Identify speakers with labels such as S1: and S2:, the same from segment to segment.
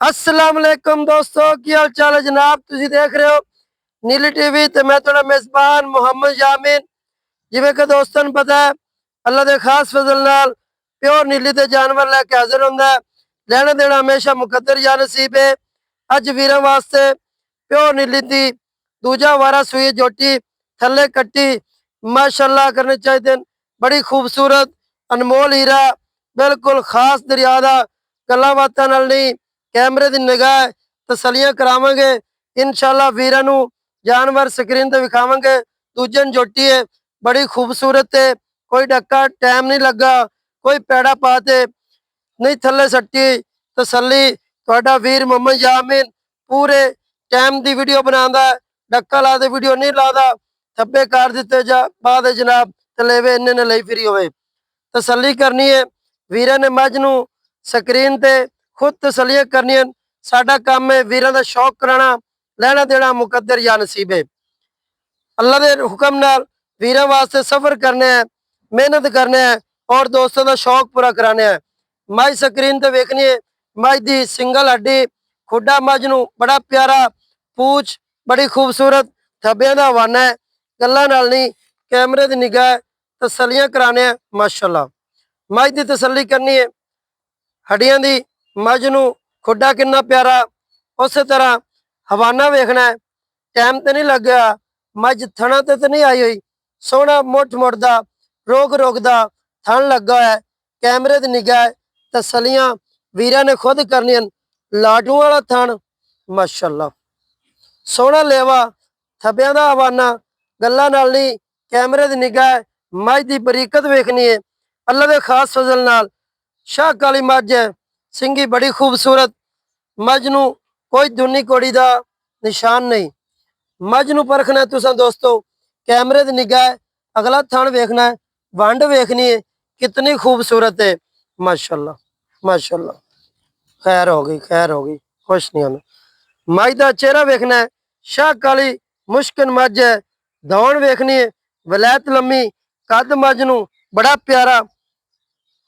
S1: अस्सलाम वालेकुम दोस्तों, की हाल चाल है जनाब। तुसी देख रहे हो नीली टीवी ते मैं थोड़ा मेजबान मुहम्मद जामिन। जिवें कि दोस्तों ਨੂੰ पता है अल्लाह के खास फजल नाल प्योर नीली ते जानवर लैके हाजिर हुंदा है। लेना देना हमेशा मुकद्दर या नसीब है। अज वीरां वास्ते प्योर नीली दी दूजा वारा सूई जोटी थल्ले कट्टी माशाअल्लाह करने चाहिए। बड़ी खूबसूरत अनमोल हीरा बिल्कुल खास दरिया दा गल्लां बातां नाल नहीं कैमरे की निगाह तसलियां करावे। इंशाअल्लाह वीरां नूं जानवर स्क्रीन ते विखावांगे। दूजन जोटी है बड़ी खूबसूरत है, कोई डक्का टाइम नहीं लगा, कोई पैड़ा पाते नहीं थले सट्टी। तसली तुहाडा वीर मुहम्मद जामिन पूरे टाइम की वीडियो बनाता, डक्का ला दे वीडियो नहीं लादा। थब्बे कर दिते जा बाद जनाब तलेवे इन्ने ने लई फिरी होवे। तसली करनी है वीरां ने मझ नूं स्क्रीन ते खुद तसलियां करनियां। साडा काम है वीरां दा शौक कराना, लेना देना मुकद्दर या नसीब है। अल्लाह के हुक्म नाल वीरां वास्ते सफर करने हैं, मेहनत करने हैं और दोस्तों का शौक पूरा कराने हैं। मझ स्क्रीन ते वेखनी है, मझ दी सिंगल हड्डी खुडा मझ नूं बड़ा प्यारा, पूछ बड़ी खूबसूरत, थब्बियां दा हवाना है। गल्लां नाल नहीं कैमरे की निगाह तसलियां कराने हैं। माशाअल्लाह मझ की तसली करनी है, हड्डियां दी मझ नूं खुडा किन्ना प्यारा, उस तरह हवाना वेखना है। टाइम तो नहीं लग्या, मझ थणा ते नहीं आई हुई, सोहना मुठ मुड़दा रोक रोकदा थण लगा है। कैमरे की निगाह तसलियां वीरां ने खुद करनियां। लाडू वाला थण माशाअल्लाह सोहना लेवा, थब्बियां दा हवाना, गल्लां नाल नहीं कैमरे की निगाह मझ की बरीकत वेखनी है। अल्लाह के खास फजल नाल शाह काली मझ है, सिंगी बड़ी खूबसूरत। मझ नूं कोई दुनी कोड़ी का निशान नहीं। मझ नूं परखना है तुसां दोस्तों, कैमरे की निगाह अगला थण वेखना है, वंड वेखनी है कितनी खूबसूरत है। माशाअल्लाह माशाअल्लाह खैर हो गई, खैर हो गई, खुश नहीं आना। मझ का चेहरा वेखना है, शाह काली मुश्किल मझ है। दौड़ वेखनी है, वलैत लम्मी, कद मझ नूं बड़ा प्यारा।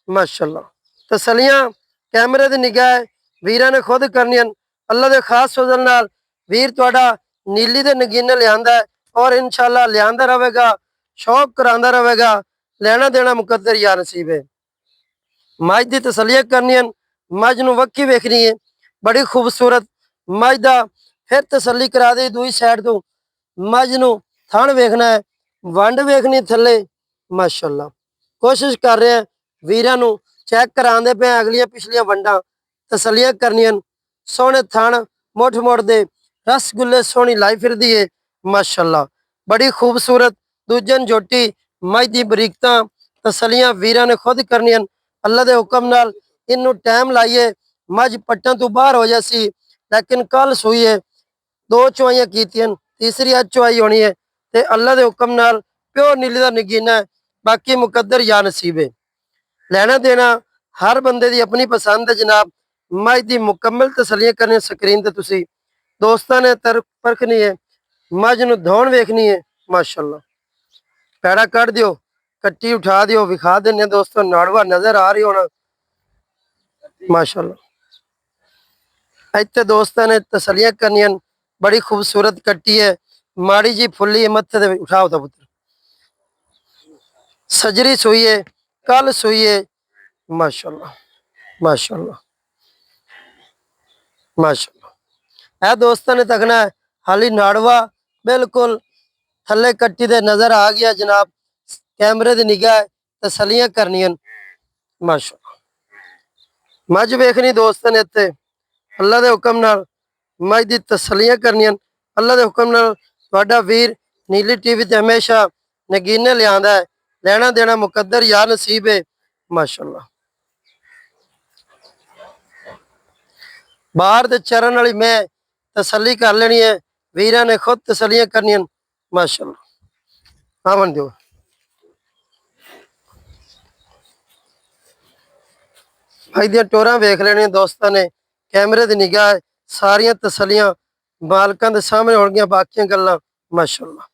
S1: माशाअल्लाह तसलियां कैमरे की निगाह वीरां ने खुद करनियां। अल्लाह के खास फजल नाल वीर तुहाडा नीली दे नगीने लियांदा है और इंशाअल्लाह लियांदा रहेगा, शौक करांदा रहेगा। लेना देना मुकद्दर या नसीब है। मझ की तसलियां करनियां, मझ नूं वक्की वेखनी है बड़ी खूबसूरत। मझ दा फिर तसली करा दी दूई साइड तो मझ नूं थण वेखना है, वंड वेखनी थले। माशाअल्लाह कोशिश कर रहे हैं वीरां नूं चैक करांदे पे अगलियां पिछलियां वंडां तसलियां करनियां। सोहने थण मुठ मुड़दे रसगुल्ले सोहनी लाई फिरदी है। माशाअल्लाह बड़ी खूबसूरत दूजन जोटी मझ दी बरीकतां तसलियां वीरां ने खुद करनियां। अल्लाह के हुक्म नाल इनू टाइम लाइए मझ पट्टां तो बाहर हो जासी, लेकिन कल सूई है, दो चुआइयां कीतियां, तीसरी अज चुआई होनी है। ते अल्लाह के हुक्म नाल प्योर नीली दा नगीना है, बाकी मुकद्दर या नसीब है। लेना देना हर बंदे की अपनी पसंद है जनाब। मझ की मुकम्मल तसलियां करनी स्क्रीन ते तुसी दोस्तां ने परखनी है, मझ नूं धौण वेखनी है। माशाअल्लाह पैड़ा कट दियो, कट्टी उठा दियो, विखा देने दोस्तों, नाड़वा नजर आ रही होना। माशाअल्लाह इत्थे दोस्तां ने तसलियां करनियां। बड़ी खूबसूरत कट्टी है, माड़ी जी फुल्ली मत्थे ते उठाओ तो पुत्र, सजरी सूई है, कल सूई है। माशाअल्लाह माशाअल्लाह माशाअल्लाह दोस्तों ने तकना है। हाली नाड़वा बिल्कुल थले कट्टी दे नजर आ गया जनाब। कैमरे की निगाह तसलियां करनियां। माशाअल्लाह मझ वेखनी दोस्तों ने इत्थे अल्लाह के हुक्म नाल मझ की तसलियां करनियां। अल्लाह के हुक्म नाल तुहाडा वीर नीली टीवी ते हमेशा नगीने लियांदा है। लेना देना मुकद्दर या नसीब है। माशाअल्लाह बाहर दे चरण वाली मैं तसली कर लेनी है, वीरां ने खुद तसलियां करनियां। माशाअल्लाह आवन दो भाई दियां टोरां वेख लेनी दोस्तों ने। कैमरे की निगाह सारियां तसलियां मालकां दे सामने होणगियां, बाकियां गल्लां। माशाअल्लाह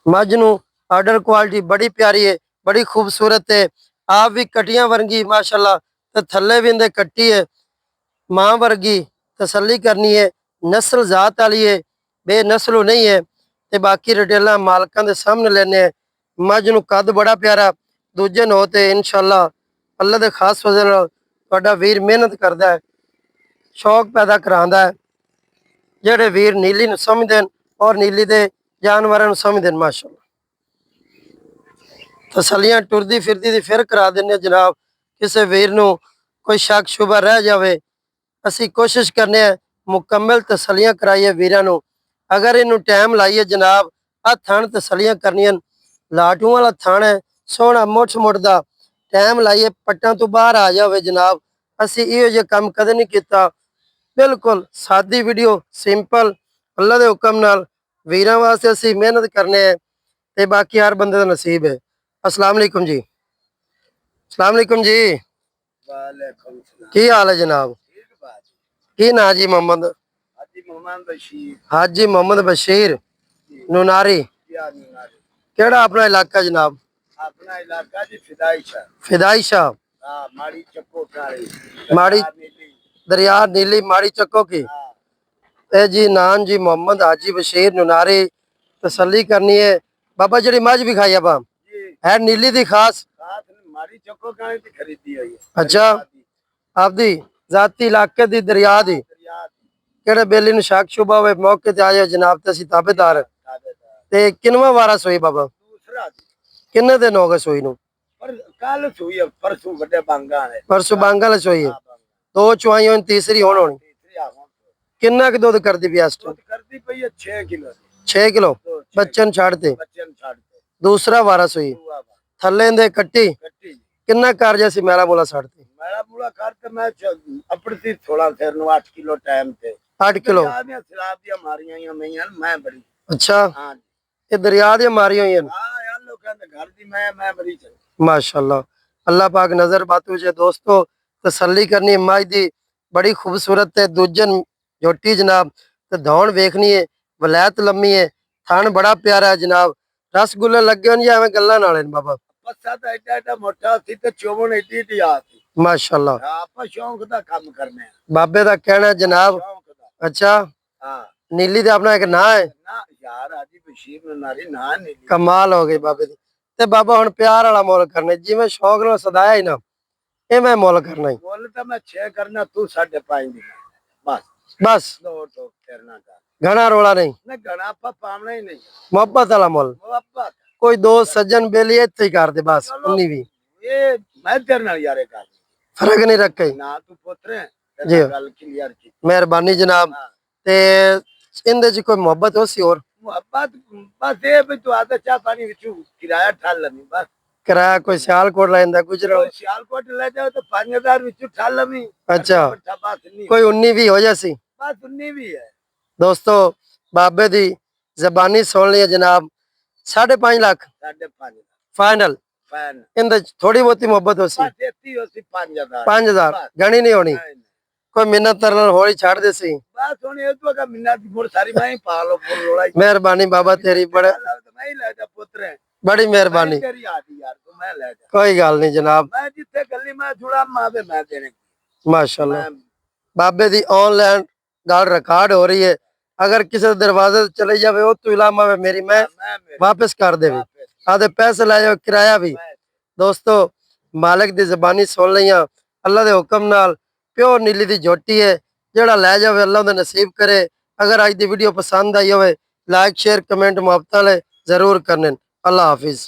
S1: मझ नूं आर्डर क्वालिटी बड़ी प्यारी है, बड़ी खूबसूरत है। आप भी कटियां वर्गी माशाअल्लाह ते थल्ले भी इंदे कट्टी है। ਮਾਂ ਵਰਗੀ ਤਸੱਲੀ ਕਰਨੀ ਹੈ, ਨਸਲ ਜ਼ਾਤ ਵਾਲੀ ਹੈ, ਬੇਨਸਲੋ ਨਹੀਂ ਹੈ। ਤੇ ਬਾਕੀ ਰਿਟੇਲਾਂ ਮਾਲਕਾਂ ਦੇ ਸਾਹਮਣੇ ਲੈਣੇ ਆ। ਮੱਝ ਨੂੰ ਕੱਦ ਬੜਾ ਪਿਆਰਾ, ਦੂਜੇ ਨੂੰ ਤੇ ਇਨਸ਼ਾਅੱਲਾ ਅੱਲਾ ਦੇ ਖਾਸ ਫਜ਼ਲ ਨਾਲ ਤੁਹਾਡਾ ਵੀਰ ਮਿਹਨਤ ਕਰਦਾ ਹੈ, ਸ਼ੌਕ ਪੈਦਾ ਕਰਾਉਂਦਾ ਹੈ। ਜਿਹੜੇ ਵੀਰ ਨੀਲੀ ਨੂੰ ਸਮਝਦੇ ਨੇ ਔਰ ਨੀਲੀ ਦੇ ਜਾਨਵਰਾਂ ਨੂੰ ਸਮਝਦੇ ਨੇ, ਮਾਸ਼ਾਅੱਲਾ ਤਸੱਲੀਆਂ ਟੁਰਦੀ ਫਿਰਦੀ ਦੀ ਫਿਰ ਕਰਾ ਦਿੰਦੇ ਜਨਾਬ। ਕਿਸੇ ਵੀਰ ਨੂੰ ਕੋਈ ਸ਼ੱਕ ਸ਼ੁਬਾ ਰਹਿ ਜਾਵੇ, ਅਸੀਂ ਕੋਸ਼ਿਸ਼ ਕਰਨੇ ਆ ਮੁਕੰਮਲ ਤਸੱਲੀਆਂ ਕਰਾਈਏ ਵੀਰਾਂ ਨੂੰ। ਅਗਰ ਇਹਨੂੰ ਟਾਈਮ ਲਾਈਏ ਜਨਾਬ, ਆ ਥਣ ਤਸੱਲੀਆਂ ਕਰਨੀਆਂ, ਲਾਟੂ ਵਾਲਾ ਥਣ ਹੈ ਸੋਹਣਾ ਮੁੱਠ ਦਾ, ਟਾਈਮ ਲਾਈਏ ਪੱਟਾਂ ਤੋਂ ਬਾਹਰ ਆ ਜਾਵੇ ਜਨਾਬ। ਅਸੀਂ ਇਹੋ ਜਿਹਾ ਕੰਮ ਕਦੇ ਨਹੀਂ ਕੀਤਾ। ਬਿਲਕੁਲ ਸਾਦੀ ਵੀਡੀਓ, ਸਿੰਪਲ, ਅੱਲਾ ਦੇ ਹੁਕਮ ਨਾਲ ਵੀਰਾਂ ਵਾਸਤੇ ਅਸੀਂ ਮਿਹਨਤ ਕਰਨੇ ਹੈ ਤੇ ਬਾਕੀ ਹਰ ਬੰਦੇ ਦਾ ਨਸੀਬ ਹੈ। अस्सलाम वालेकुम जी। अस्सलाम वालेकुम जी।
S2: वालेकुम सलाम।
S1: की हाल है जनाब?
S2: ठीक बात।
S1: की ना जी? मोहम्मद
S2: हाजी मोहम्मद बशीर।
S1: हाजी मोहम्मद बशीर नुनारी।
S2: क्या नुनारी?
S1: केड़ा अपना इलाका जनाब?
S2: अपना इलाका जी फिदाई शाह।
S1: फिदाई शाह।
S2: हाँ, माड़ी चक्को काली।
S1: माड़ी
S2: नीली।
S1: दरिया नीली माड़ी चक्को की।
S2: हाँ।
S1: ए जी नान जी मोहम्मद हाजी बशीर नुनारी। तसल्ली करनी है बाबा। जड़ी मझ भी खाई आप
S2: जी।
S1: है नीली दी खास?
S2: खास माड़ी चक्को काली की खरीदी हुई है।
S1: अच्छा, आपदी जाती इलाके दी दरिया दी।
S2: दरिया दी।
S1: केड़े बेली नु शक शुबा होवे मौके ते आ जाओ जनाब, ते असीं ताबेदार।
S2: ताबेदार।
S1: ते किनवा वारा सोई बाबा?
S2: दूसरा दी।
S1: किन्ने दिन हो गए सोई नु?
S2: पर कल सोई है, परसों बड़े बांगा है।
S1: परसों बांगल सोई है।
S2: हाँ, बांगा।
S1: दो चुआई होनी, तीसरी होनी होनी।
S2: तीसरी आवन।
S1: किन्ना के दूध करदी पई इस टाइम?
S2: दूध करती पई है 6 किलो।
S1: 6 किलो।
S2: तो 6
S1: बच्चन छाड़ते।
S2: बच्चन छाड़ते।
S1: दूसरा वारा सोई
S2: दुआ बात।
S1: थल्ले दे कट्टी।
S2: कट्टी।
S1: किन्ना कर जैसी मेला बोला छाड़ती?
S2: मेरा बुरा कर तो मैं अपनी थी थोड़ा फिर 8 किलो टाइम थे।
S1: 8 किलो।
S2: दरिया में शराब दी मारियां ही मैं मैं बड़ी।
S1: अच्छा,
S2: हाँ
S1: ये दरिया दी मारी हुई है।
S2: हाँ यार लोग कहते घर दी मैं बड़ी चल।
S1: माशाल्लाह, अल्लाह पाक नजर बातू जे दोस्तों तसल्ली करनी माई दी बड़ी खूबसूरत है। दूजन झोटी जनाब ते धौन वेखनी है, वलैत लम्मी है, थान बड़ा प्यारा है जनाब। रसगुल्ले लगे होन या एवें गल्लां नाल हैं बाबा?
S2: पस्सा तो एडा एडा मोटा सी ते चोवन एडी एडी आ थी।
S1: माशाल्लाह,
S2: आप शौक दा काम करने हैं।
S1: बाबे दा कहना है जनाब।
S2: शौक दा।
S1: अच्छा,
S2: हाँ
S1: नीली दे अपना एक ना है।
S2: ना यार हाजी बशीर ने नारी ना नहीं ली।
S1: कमाल हो गई बाबे दी। ते बाबा हुन प्यार वाला मोल करना, जिवें शौक नाल सदाया ही ना इवें मोल करना ही।
S2: बोल तो मैं 6 करना, तू 5.5 दी बस।
S1: बस
S2: दो तो करना का
S1: घना रोला नहीं,
S2: ना गणा पा पावना ही नहीं।
S1: मोहब्बत वाला मोल।
S2: मोहब्बत
S1: कोई दोस्त सज्जन बेली इत्थे ही कर दे बस।
S2: चलो।
S1: उन्नी भी
S2: ये मैं तेरे नाल यारे कर
S1: फर्क नहीं रखे।
S2: ना तू पुत्र है
S1: जी।
S2: तेरे गल क्लियर की।
S1: मेहरबानी जनाब।
S2: हाँ।
S1: ते इंदे च कोई मोहब्बत हो सी और
S2: मोहब्बत बस ये भी तू आधा चाह पानी विचू किराया ठाल लमी बस।
S1: किराया कोई सियालकोट लैंदा गुजरा।
S2: कोई सियालकोट ले जाओ तो 5000 विचू ठाल लमी।
S1: अच्छा,
S2: बस नहीं
S1: कोई 19 भी हो जासी।
S2: बस उन्नी भी है।
S1: दोस्तों बाबे दी जबानी सुन लिया जनाब। 5.5 लाख
S2: 5.5
S1: फाइनल।
S2: फैन
S1: इंदे च थोड़ी बहुती मोहब्बत हो सी।
S2: बस देती हो सी 5000
S1: 5000
S2: बस।
S1: गणी नहीं होनी।
S2: नहीं, नहीं।
S1: कोई मिन्नत तरल होली छाड़ दे सी।
S2: बस होनी है तो का मिन्ना दी मोर सारी मैं ही पालो बोल लोड़ाई।
S1: मेहरबानी बाबा तेरी बड़े
S2: तो मैं ही ले जा पुत्र है।
S1: बड़ी मेहरबानी।
S2: मैं तेरी आदि यार तो मैं ले जा।
S1: कोई गल नहीं जनाब,
S2: मैं जिथे गली में जुड़ा मावे मैं देने
S1: माशाल्लाह।
S2: मैं
S1: बाबे दी ऑनलाइन गल रिकॉर्ड हो रही है। अगर किसी दरवाजे से चले जावे ओ तू इलामा में मेरी मैं
S2: मेरे
S1: वापस कर देवे।
S2: वापस
S1: आधे पैसे ले जाओ किराया भी।
S2: मैं
S1: दोस्तों मालिक दी जबानी सुन लिया। अल्लाह दे हुक्म नाल प्योर नीली दी झोटी है। जेड़ा ले जावे अल्लाह दे नसीब करे। अगर आज दी वीडियो पसंद आई होवे लाइक शेयर कमेंट मुहब्बत वाले जरूर करने। अल्लाह हाफिज।